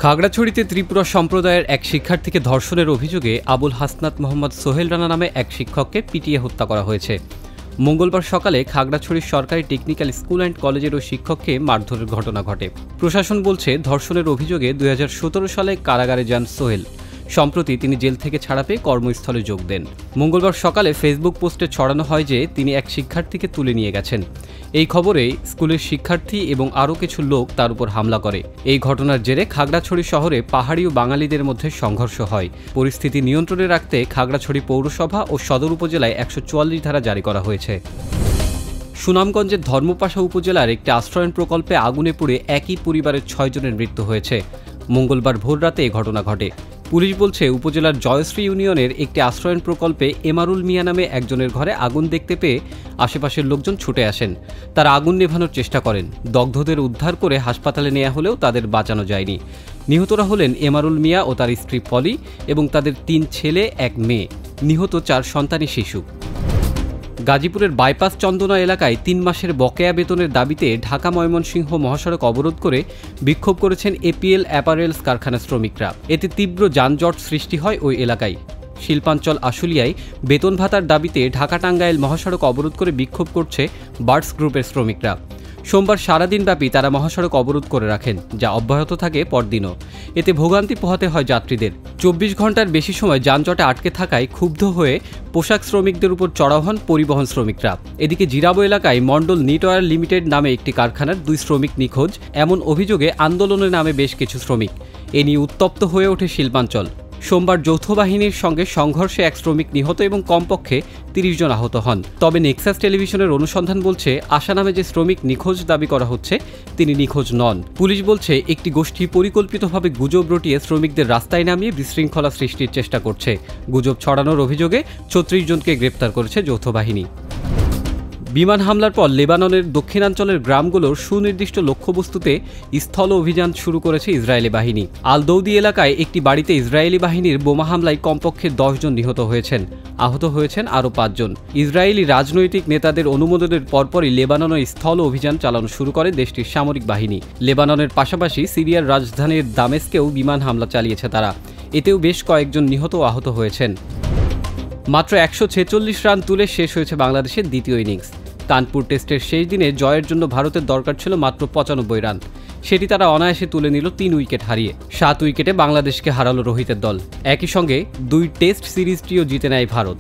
খাগড়াছড়িতে ত্রিপুরা সম্প্রদায়ের এক শিক্ষার্থীকে ধর্ষণের অভিযোগে আবুল হাসনাত মোহাম্মদ সোহেল রানা নামে এক শিক্ষককে পিটিয়ে হত্যা করা হয়েছে। মঙ্গলবার সকালে খাগড়াছড়ির সরকারি টেকনিক্যাল স্কুল অ্যান্ড কলেজের ওই শিক্ষককে মারধরের ঘটনা ঘটে। প্রশাসন বলছে, ধর্ষণের অভিযোগে 2017 সালে কারাগারে যান সোহেল। সম্প্রতি তিনি জেল থেকে ছাড়া পেয়ে কর্মস্থলে যোগ দেন। মঙ্গলবার সকালে ফেসবুক পোস্টে ছড়ানো হয় যে তিনি এক শিক্ষার্থীকে তুলে নিয়ে গেছেন। এই খবরে স্কুলের শিক্ষার্থী এবং আরও কিছু লোক তার উপর হামলা করে। এই ঘটনার জেরে খাগড়াছড়ি শহরে পাহাড়ি ও বাঙালিদের মধ্যে সংঘর্ষ হয়। পরিস্থিতি নিয়ন্ত্রণে রাখতে খাগড়াছড়ি পৌরসভা ও সদর উপজেলায় 144 ধারা জারি করা হয়েছে। সুনামগঞ্জের ধর্মপাশা উপজেলার একটি আশ্রয়ণ প্রকল্পে আগুনে পুড়ে একই পরিবারের 6 জনের মৃত্যু হয়েছে। মঙ্গলবার ভোররাতে এই ঘটনা ঘটে। পুলিশ বলছে, উপজেলার জয়শ্রী ইউনিয়নের একটি আশ্রয়ণ প্রকল্পে এমারুল মিয়া নামে একজনের ঘরে আগুন দেখতে পেয়ে আশেপাশের লোকজন ছুটে আসেন। তারা আগুন নেভানোর চেষ্টা করেন। দগ্ধদের উদ্ধার করে হাসপাতালে নেওয়া হলেও তাদের বাঁচানো যায়নি। নিহতরা হলেন এমারুল মিয়া ও তার স্ত্রী পলি এবং তাদের 3 ছেলে 1 মেয়ে। নিহত 4 সন্তানী শিশু। গাজীপুরের বাইপাস চন্দনা এলাকায় 3 মাসের বকেয়া বেতনের দাবিতে ঢাকা ময়মনসিংহ মহাসড়ক অবরোধ করে বিক্ষোভ করেছেন এপিএল অ্যাপারেলস কারখানার শ্রমিকরা। এতে তীব্র যানজট সৃষ্টি হয় ওই এলাকায়। শিল্পাঞ্চল আশুলিয়ায় বেতন ভাতার দাবিতে ঢাকা টাঙ্গাইল মহাসড়ক অবরোধ করে বিক্ষোভ করছে বার্ডস গ্রুপের শ্রমিকরা। সোমবার সারাদিনব্যাপী তারা মহাসড়ক অবরোধ করে রাখেন, যা অব্যাহত থাকে পরদিনও। এতে ভোগান্তি পোহাতে হয় যাত্রীদের। 24 ঘন্টার বেশি সময় যানজটে আটকে থাকায় ক্ষুব্ধ হয়ে পোশাক শ্রমিকদের উপর চড়াও হন পরিবহন শ্রমিকরা। এদিকে জিরাবো এলাকায় মন্ডল নিটওয়্যার লিমিটেড নামে একটি কারখানার 2 শ্রমিক নিখোঁজ, এমন অভিযোগে আন্দোলনে নামে বেশ কিছু শ্রমিক। এ নিয়ে উত্তপ্ত হয়ে ওঠে শিল্পাঞ্চল। সোমবার যৌথ বাহিনীর সঙ্গে সংঘর্ষে 1 শ্রমিক নিহত এবং কমপক্ষে 30 জন আহত হন। তবে নেক্সাস টেলিভিশনের অনুসন্ধান বলছে, আশা নামে যে শ্রমিক নিখোঁজ দাবি করা হচ্ছে তিনি নিখোঁজ নন। পুলিশ বলছে, একটি গোষ্ঠী পরিকল্পিতভাবে গুজব রটিয়ে শ্রমিকদের রাস্তায় নামিয়ে বিশৃঙ্খলা সৃষ্টির চেষ্টা করছে। গুজব ছড়ানোর অভিযোগে 36 জনকে গ্রেপ্তার করেছে যৌথ বাহিনী। বিমান হামলার পর লেবাননের দক্ষিণাঞ্চলের গ্রামগুলোর সুনির্দিষ্ট লক্ষ্যবস্তুতে স্থল অভিযান শুরু করেছে ইসরায়েলি বাহিনী। আল দৌদি এলাকায় একটি বাড়িতে ইসরায়েলি বাহিনীর বোমা হামলায় কমপক্ষে 10 জন নিহত হয়েছেন। আহত হয়েছেন আরও 5 জন। ইসরায়েলি রাজনৈতিক নেতাদের অনুমোদনের পরপরই লেবাননের স্থল অভিযান চালানো শুরু করে দেশটির সামরিক বাহিনী। লেবাননের পাশাপাশি সিরিয়ার রাজধানীর দামেস্কেও বিমান হামলা চালিয়েছে তারা। এতেও বেশ কয়েকজন নিহত ও আহত হয়েছেন। মাত্র 146 রান তুলে শেষ হয়েছে বাংলাদেশের দ্বিতীয় ইনিংস। কানপুর টেস্টের শেষ দিনে জয়ের জন্য ভারতের দরকার ছিল মাত্র 95 রান। সেটি তারা অনায়াসে তুলে নিল 3 উইকেট হারিয়ে। 7 উইকেটে বাংলাদেশকে হারালো রোহিতের দল। একই সঙ্গে 2 টেস্ট সিরিজটিও জিতে নেয় ভারত।